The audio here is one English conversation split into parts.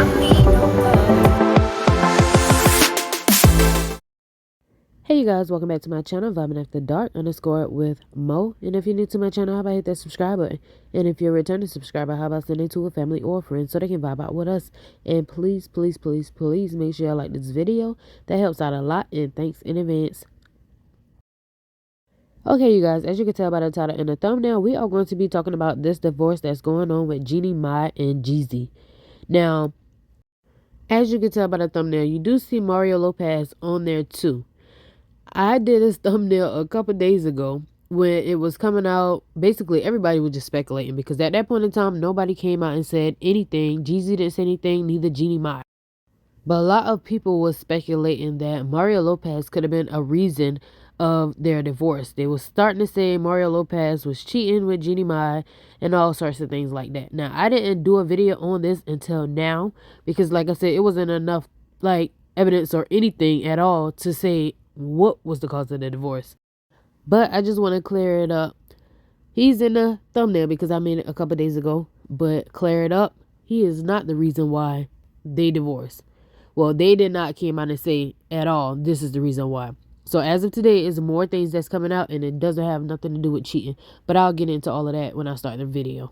Hey you guys, welcome back to my channel, Vibing After Dark _ with Mo. And if you're new to my channel, how about hit that subscribe button? And if you're a returning subscriber, how about sending it to a family or friend so they can vibe out with us? And please, please, please, please make sure you like this video. That helps out a lot, and thanks in advance. Okay, you guys, as you can tell by the title and the thumbnail, we are going to be talking about this divorce that's going on with Jennie and Jezzy. Now, as you can tell by the thumbnail, you do see Mario Lopez on there too. I did this thumbnail a couple days ago when it was coming out. Basically, everybody was just speculating because at that point in time, nobody came out and said anything. Jezzy didn't say anything, neither Jennie. But a lot of people was speculating that Mario Lopez could have been a reason of their divorce. They was starting to say Mario Lopez was cheating with Jennie and all sorts of things like that. Now, I didn't do a video on this until now because, like I said, it wasn't enough evidence or anything at all to say what was the cause of the divorce. But I just want to clear it up. He's in the thumbnail because I made it a couple days ago, but clear it up. He is not the reason why they divorced. Well, they did not come out and say at all this is the reason why. So as of today, is more things that's coming out, and it doesn't have nothing to do with cheating, but I'll get into all of that when I start the video.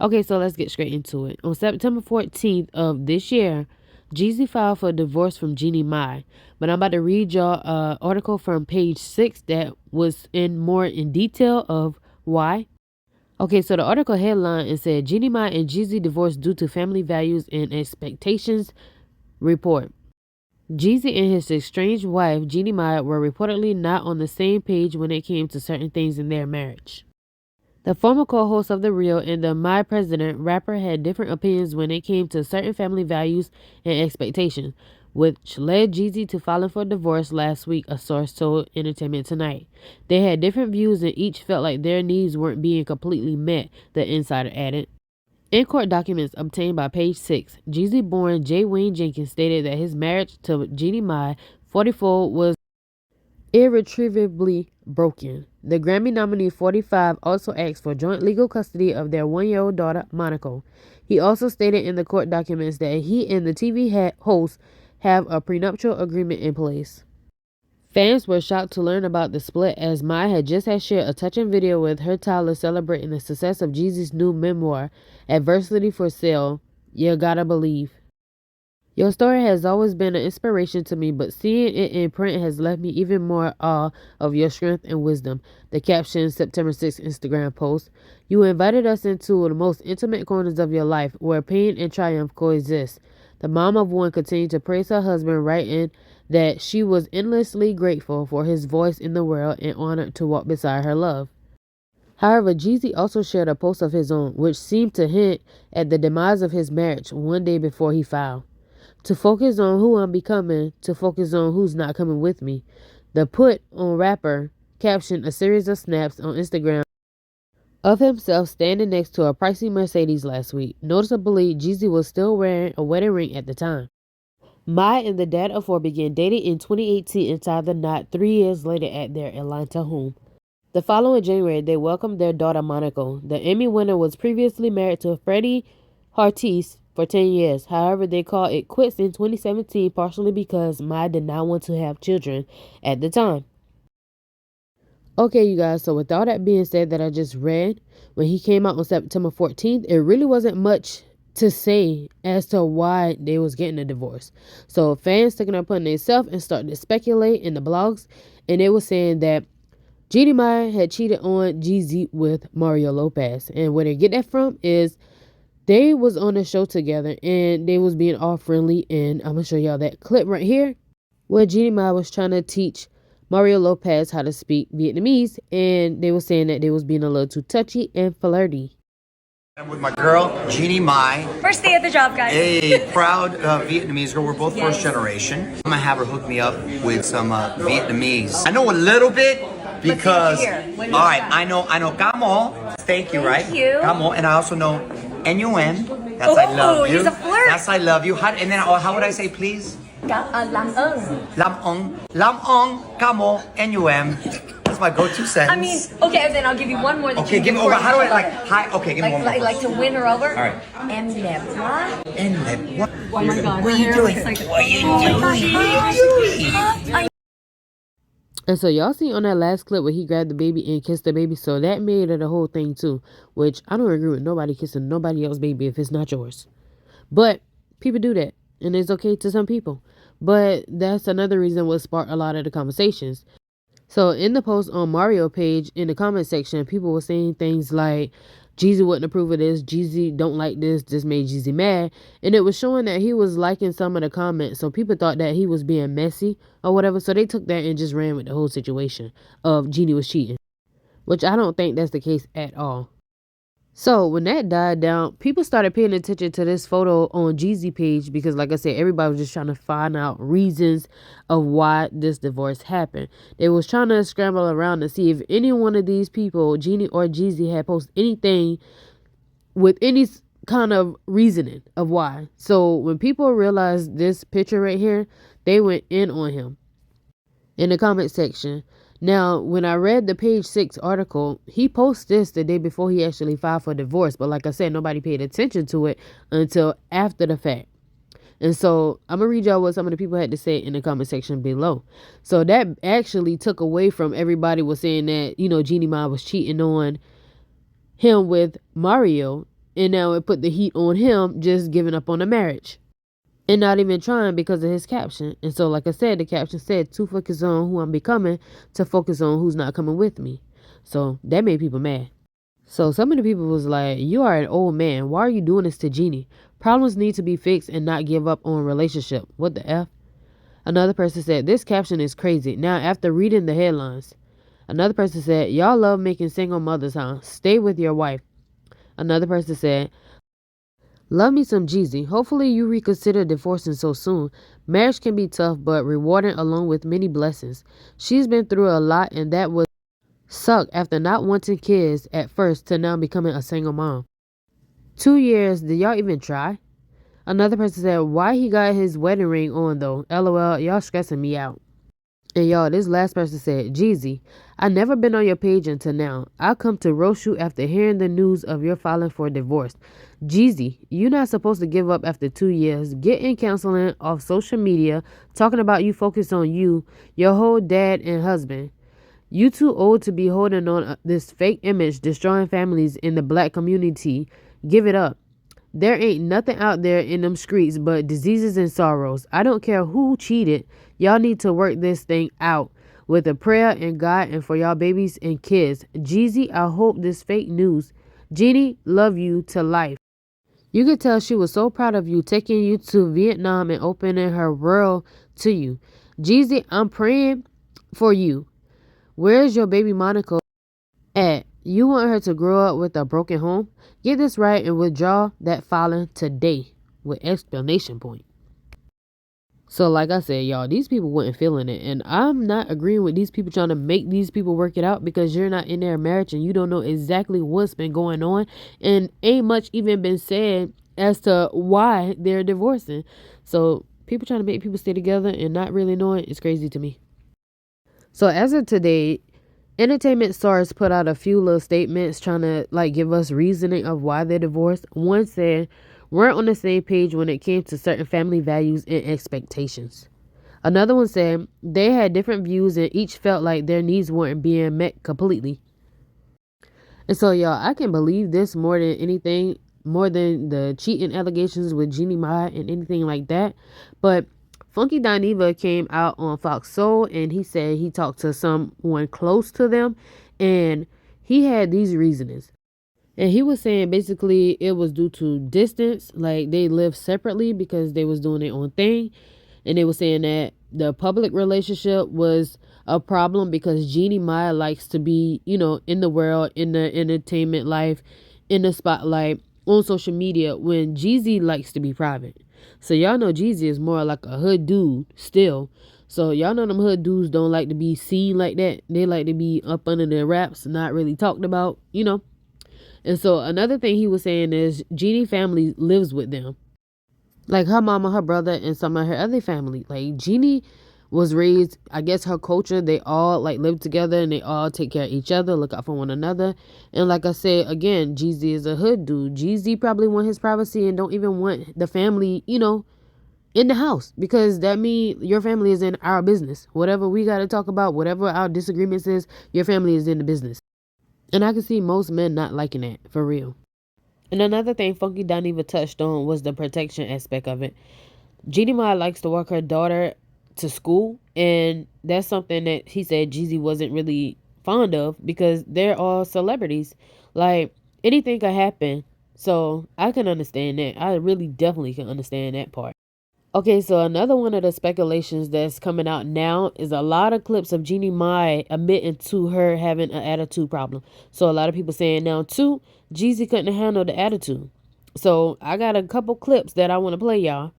Okay, so let's get straight into it. On September 14th of this year, Jezzy filed for divorce from Jennie, but I'm about to read y'all an article from page 6 that was more in detail of why. Okay, so the article headline, it said Jennie and Jezzy divorced due to family values and expectations report. Jezzy and his estranged wife Jennie were reportedly not on the same page when it came to certain things in their marriage. The former co-host of The Real and the My President rapper had different opinions when it came to certain family values and expectations, which led Jezzy to filing for divorce last week, a source told Entertainment Tonight. They had different views and each felt like their needs weren't being completely met, the insider added. In court documents obtained by page 6, Jezzy-born J. Wayne Jenkins stated that his marriage to Jennie 44 was irretrievably broken. The Grammy nominee 45 also asked for joint legal custody of their 1-year-old daughter, Monaco. He also stated in the court documents that he and the TV host have a prenuptial agreement in place. Fans were shocked to learn about the split, as Mai had shared a touching video with her toddler celebrating the success of Jezzy's new memoir, Adversity for Sale, You Gotta Believe. Your story has always been an inspiration to me, but seeing it in print has left me even more awe of your strength and wisdom, the caption September 6th Instagram post. You invited us into the most intimate corners of your life, where pain and triumph coexist. The mom of one continued to praise her husband, writing that she was endlessly grateful for his voice in the world and honored to walk beside her love. However, Jezzy also shared a post of his own, which seemed to hint at the demise of his marriage one day before he filed. To focus on who I'm becoming, to focus on who's not coming with me. The put on rapper captioned a series of snaps on Instagram of himself standing next to a pricey Mercedes last week. Noticeably, Jezzy was still wearing a wedding ring at the time. Mai and the dad of 4 began dating in 2018 and tied the knot 3 years later at their Atlanta home. The following January, they welcomed their daughter Monaco. The Emmy winner was previously married to Freddie Hartise for 10 years. However, they called it quits in 2017, partially because Mai did not want to have children at the time. Okay, you guys, so with all that being said that I just read, when he came out on September 14th, it really wasn't much to say as to why they was getting a divorce. So fans took it upon themselves and started to speculate in the blogs, and they were saying that Jennie had cheated on Jezzy with Mario Lopez. And where they get that from is they was on a show together and they was being all friendly, and I'm going to show y'all that clip right here where Jennie was trying to teach Mario Lopez how to speak Vietnamese, and they were saying that they was being a little too touchy and flirty. I'm with my girl, Jennie. First day at the job, guys. A proud Vietnamese girl. We're both first generation. I'm gonna have her hook me up with some Vietnamese. I know a little bit because, all right, I know Camo. Thank you, right? Thank you. Camo, and I also know NUN. That's I love you. He's a flirt. That's I love you. And then how would I say please? Làm ơn. Lam ong, camo, NUM. That's my go-to sentence. I mean, okay, then I'll give you one more. That Okay, you give me. before How do I you like? love Hi. Okay, give me one more. like to win her over. All right. And what? And then what? Oh my God. What are you doing? What are you doing? And so y'all see on that last clip where he grabbed the baby and kissed the baby, so that made it a whole thing too, which I don't agree with nobody kissing nobody else's baby if it's not yours. But people do that, and it's okay to some people. But that's another reason what sparked a lot of the conversations. So in the post on Mario page, in the comment section, people were saying things like, Jeezy wouldn't approve of this, Jeezy don't like this made Jeezy mad. And it was showing that he was liking some of the comments. So people thought that he was being messy or whatever. So they took that and just ran with the whole situation of Jeannie was cheating. Which I don't think that's the case at all. So when that died down, people started paying attention to this photo on Jeezy page because, like I said, everybody was just trying to find out reasons of why this divorce happened. They was trying to scramble around to see if any one of these people, Jeannie or Jeezy, had posted anything with any kind of reasoning of why. So when people realized this picture right here, they went in on him in the comment section. Now, when I read the page 6 article, he posted this the day before he actually filed for divorce. But like I said, nobody paid attention to it until after the fact. And so I'm going to read y'all what some of the people had to say in the comment section below. So that actually took away from everybody was saying that, Jeannie Mai was cheating on him with Mario. And now it put the heat on him just giving up on the marriage. And not even trying because of his caption. And so, like I said, the caption said, to focus on who I'm becoming, to focus on who's not coming with me. So that made people mad. So some of the people was like, you are an old man. Why are you doing this to Jeannie? Problems need to be fixed and not give up on relationship. What the F? Another person said, this caption is crazy. Now, after reading the headlines. Another person said, y'all love making single mothers, huh? Stay with your wife. Another person said, love me some Jeezy. Hopefully you reconsider divorcing so soon. Marriage can be tough but rewarding along with many blessings. She's been through a lot and that would suck after not wanting kids at first to now becoming a single mom. 2 years, did y'all even try? Another person said, why he got his wedding ring on though? LOL, y'all stressing me out. And y'all, this last person said, Jeezy, I never been on your page until now. I come to roast you after hearing the news of your filing for divorce. Jeezy, you're not supposed to give up after 2 years. Get in counseling off social media, talking about you focus on you, your whole dad and husband. You too old to be holding on this fake image, destroying families in the black community. Give it up. There ain't nothing out there in them streets but diseases and sorrows. I don't care who cheated. Y'all need to work this thing out with a prayer and God and for y'all babies and kids. Jeezy, I hope this fake news. Jeannie, love you to life. You could tell she was so proud of you, taking you to Vietnam and opening her world to you. Jeezy, I'm praying for you. Where's your baby Monica at? You want her to grow up with a broken home? Get this right and withdraw that filing today with explanation point. So like I said, y'all, these people weren't feeling it. And I'm not agreeing with these people trying to make these people work it out because you're not in their marriage and you don't know exactly what's been going on. And ain't much even been said as to why they're divorcing. So people trying to make people stay together and not really knowing is crazy to me. So as of today, entertainment stars put out a few little statements trying to give us reasoning of why they're divorced. One said, weren't on the same page when it came to certain family values and expectations. Another one said they had different views and each felt like their needs weren't being met completely. And so y'all, I can believe this more than anything, more than the cheating allegations with Jeannie Mai and anything like that. But Funky Dineva came out on Fox Soul and he said he talked to someone close to them and he had these reasonings. And he was saying basically it was due to distance, like they lived separately because they was doing their own thing. And they were saying that the public relationship was a problem because Jeannie Mai likes to be, in the world, in the entertainment life, in the spotlight, on social media, when Jeezy likes to be private. So y'all know Jeezy is more like a hood dude still. So y'all know them hood dudes don't like to be seen like that. They like to be up under their wraps, not really talked about, And so another thing he was saying is Jeannie family lives with them. Like her mama, her brother, and some of her other family. Like Jeannie was raised, I guess her culture, they all like live together and they all take care of each other, look out for one another. And like I said, again, Jeezy is a hood dude. Jeezy probably want his privacy and don't even want the family, in the house, because that means your family is in our business. Whatever we got to talk about, whatever our disagreements is, your family is in the business. And I can see most men not liking that, for real. And another thing Funky Dineva touched on was the protection aspect of it. Jeannie Mai likes to walk her daughter to school, and that's something that he said Jeezy wasn't really fond of because they're all celebrities. Like, anything could happen. So I can understand that. I really definitely can understand that part. Okay, so another one of the speculations that's coming out now is a lot of clips of Jeannie Mai admitting to her having an attitude problem. So a lot of people saying now too, Jeezy couldn't handle the attitude. So I got a couple clips that I want to play y'all,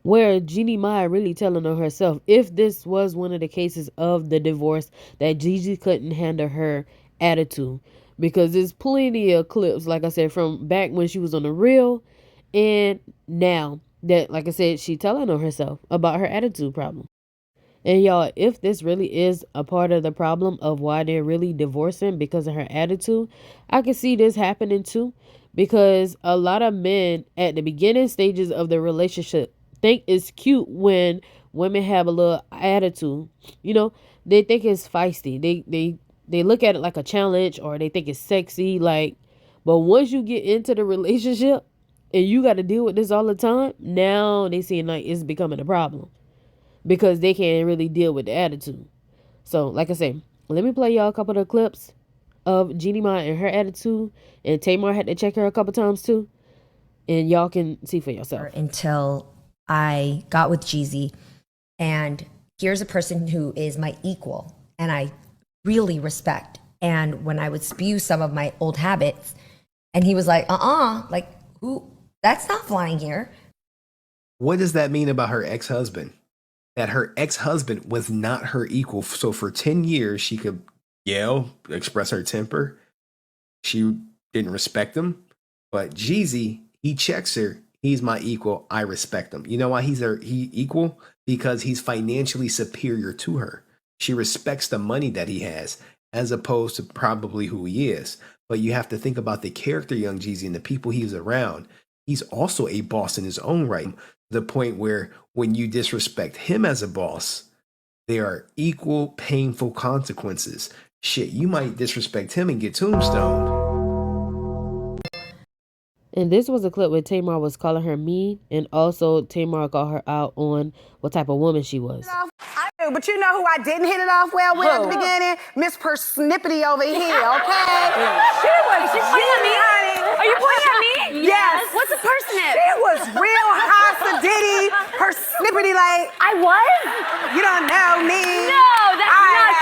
where Jeannie Mai really telling on herself if this was one of the cases of the divorce that Jeezy couldn't handle her attitude. Because there's plenty of clips, like I said, from back when she was on the real and now that, like I said, she telling on herself about her attitude problem. And y'all, if this really is a part of the problem of why they're really divorcing because of her attitude, I can see this happening too. Because a lot of men at the beginning stages of the relationship think it's cute when women have a little attitude. They think it's feisty. They look at it like a challenge, or they think it's sexy. But once you get into the relationship and you got to deal with this all the time, now they seem like it's becoming a problem because they can't really deal with the attitude. So, like I said, let me play y'all a couple of clips of Jeannie Mai and her attitude. And Tamar had to check her a couple times too. And y'all can see for yourself. Until I got with Jeezy, and here's a person who is my equal and I really respect. And when I would spew some of my old habits, and he was like, like, who? That's not flying here. What does that mean about her ex-husband? That her ex-husband was not her equal. So for 10 years, she could yell, express her temper. She didn't respect him. But Jeezy, he checks her. He's my equal. I respect him. You know why he equal? Because he's financially superior to her. She respects the money that he has, as opposed to probably who he is. But you have to think about the character, young Jeezy, and the people he's around. He's also a boss in his own right. To the point where when you disrespect him as a boss, there are equal painful consequences. Shit, you might disrespect him and get tombstoned. And this was a clip where Tamar was calling her mean, and also Tamar called her out on what type of woman she was. But you know who I didn't hit it off well with at the beginning? Miss Persnippity over here, okay? She was pointing at me, honey. Are you pointing at me? Yes. What's a parsnip? She was real high sedity, Persnippity like. I was? You don't know me. No, that's not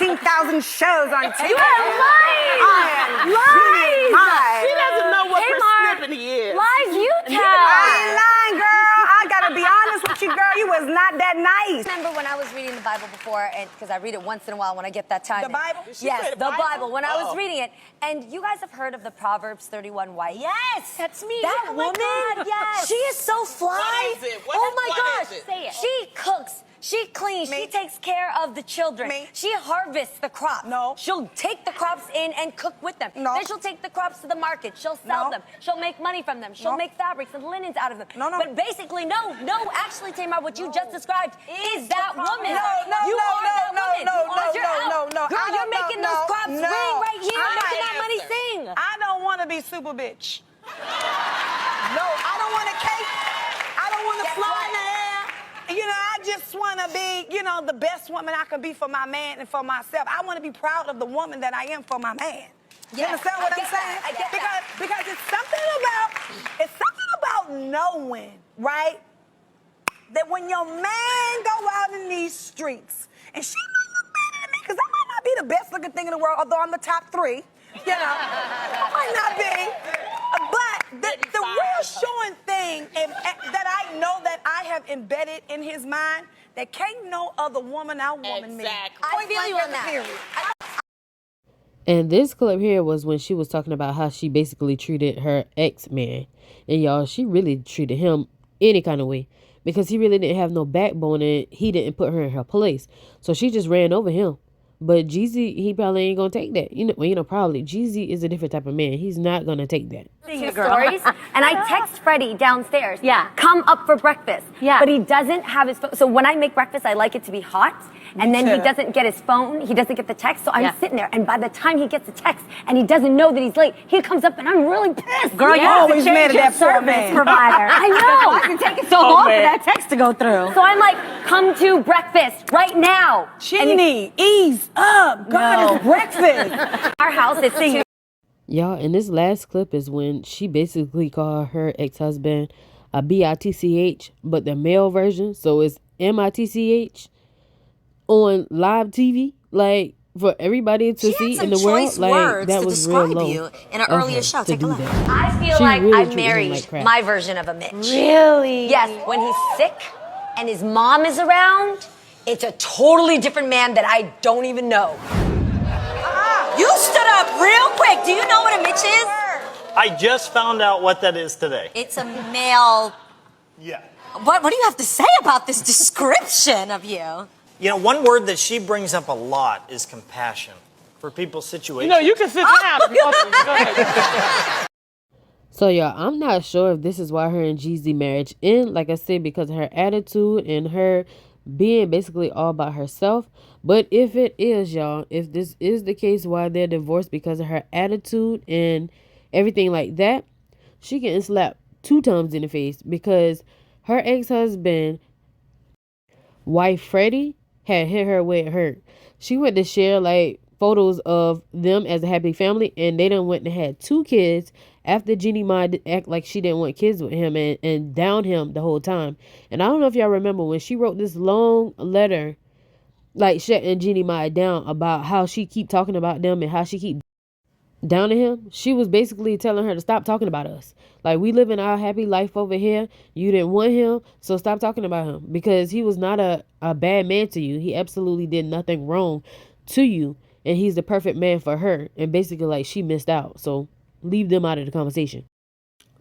true. 14,000 shows on TV. You are lying. I am Lies. She doesn't know what Persnippity is. Lies you tell. I ain't lying, girl. I gotta be honest with you, girl. You was not that nice. Remember when I was reading the Bible before, and because I read it once in a while when I get that time. The Bible? Yes, the Bible. When I was reading it, and you guys have heard of the Proverbs 31 wife? Yes, that's me. That oh woman? my God, yes. She is so fly. What is it? Oh my what gosh. is it? Say it. She cooks. She cleans. Me. She takes care of the children. Me. She harvests the crops. No. She'll take the crops in and cook with them. No. Then she'll take the crops to the market. She'll sell No. them. She'll make money from them. She'll No. make fabrics and linens out of them. No, no. But basically, actually, Tamar, what you just described is that woman. No, no, you no, are no, that no, woman. no, Because you're no, out. no, no. Girl, I you're don't know, making no, those crops no. ring right here, I'm making not that money answer. sing. I don't want to be super bitch. No, I don't want to cake. I don't want to That's fly right. in the air. I just want to be, the best woman I can be for my man and for myself. I want to be proud of the woman that I am for my man. You Yes, understand what I I'm get saying? that. I get that. Because it's something about knowing, right? That when your man go out in these streets, and she might look better than me, because I might not be the best looking thing in the world, although I'm the top 3. I might not be. But the real showing thing that I know that I have embedded in his mind, that can't no other woman outwoman me. Exactly. I feel you on that. Period. And this clip here was when she was talking about how she basically treated her ex-man. And y'all, she really treated him any kind of way. because he really didn't have no backbone and he didn't put her in her place. So she just ran over him. But Jeezy, he probably ain't gonna take that. Probably. Jeezy is a different type of man. He's not gonna take that. Two stories, and I text Freddie downstairs. Yeah. Come up for breakfast. Yeah. But he doesn't have his phone. So when I make breakfast, I like it to be hot. And then he doesn't get his phone. He doesn't get the text. So I'm sitting there, and by the time he gets the text and he doesn't know that he's late, he comes up, and I'm really pissed. Girl, you always mad at that service provider. I know. Why is it taking so long for that text to go through? So I'm like, come to breakfast right now. Jennie, ease up. God, it's breakfast. Our house is two. Y'all, and this last clip is when she basically called her ex-husband a bitch, but the male version, so it's mitch, on live TV, like for everybody to see in the world. Like that was real low in an earlier show. Take a look. I feel like I married my version of a Mitch. Really? Yes, when he's sick and his mom is around, it's a totally different man that I don't even know. You stood up real quick. Do you know what a Mitch is? I just found out what that is today. It's a male. Yeah. What do you have to say about this description of you? You know, one word that she brings up a lot is compassion for people's situations. You can sit down. If you want to. Go ahead. So y'all, I'm not sure if this is why her and Jeezy marriage end, like I said, because of her attitude and her being basically all about herself. But if it is, y'all, if this is the case why they're divorced because of her attitude and everything like that, she getting slapped 2 times in the face, because her ex-husband, wife Freddie, had hit her where it hurt. She went to share like photos of them as a happy family, and they done went and had 2 kids after Jennie might act like she didn't want kids with him and down him the whole time. And I don't know if y'all remember when she wrote this long letter, like shutting Jennie Mai down about how she keep talking about them and how she keep down to him. She was basically telling her to stop talking about us. Like, we live in our happy life over here. You didn't want him, so stop talking about him, because he was not a bad man to you. He absolutely did nothing wrong to you, and he's the perfect man for her. And basically, like, she missed out. So leave them out of the conversation.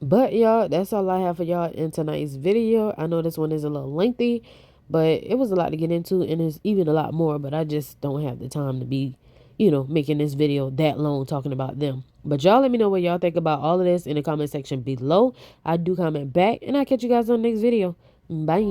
But y'all, that's all I have for y'all in tonight's video. I know this one is a little lengthy, but it was a lot to get into, and it's even a lot more, but I just don't have the time to be making this video that long talking about them. But y'all let me know what y'all think about all of this in the comment section below. I do comment back, and I'll catch you guys on the next video. Bye.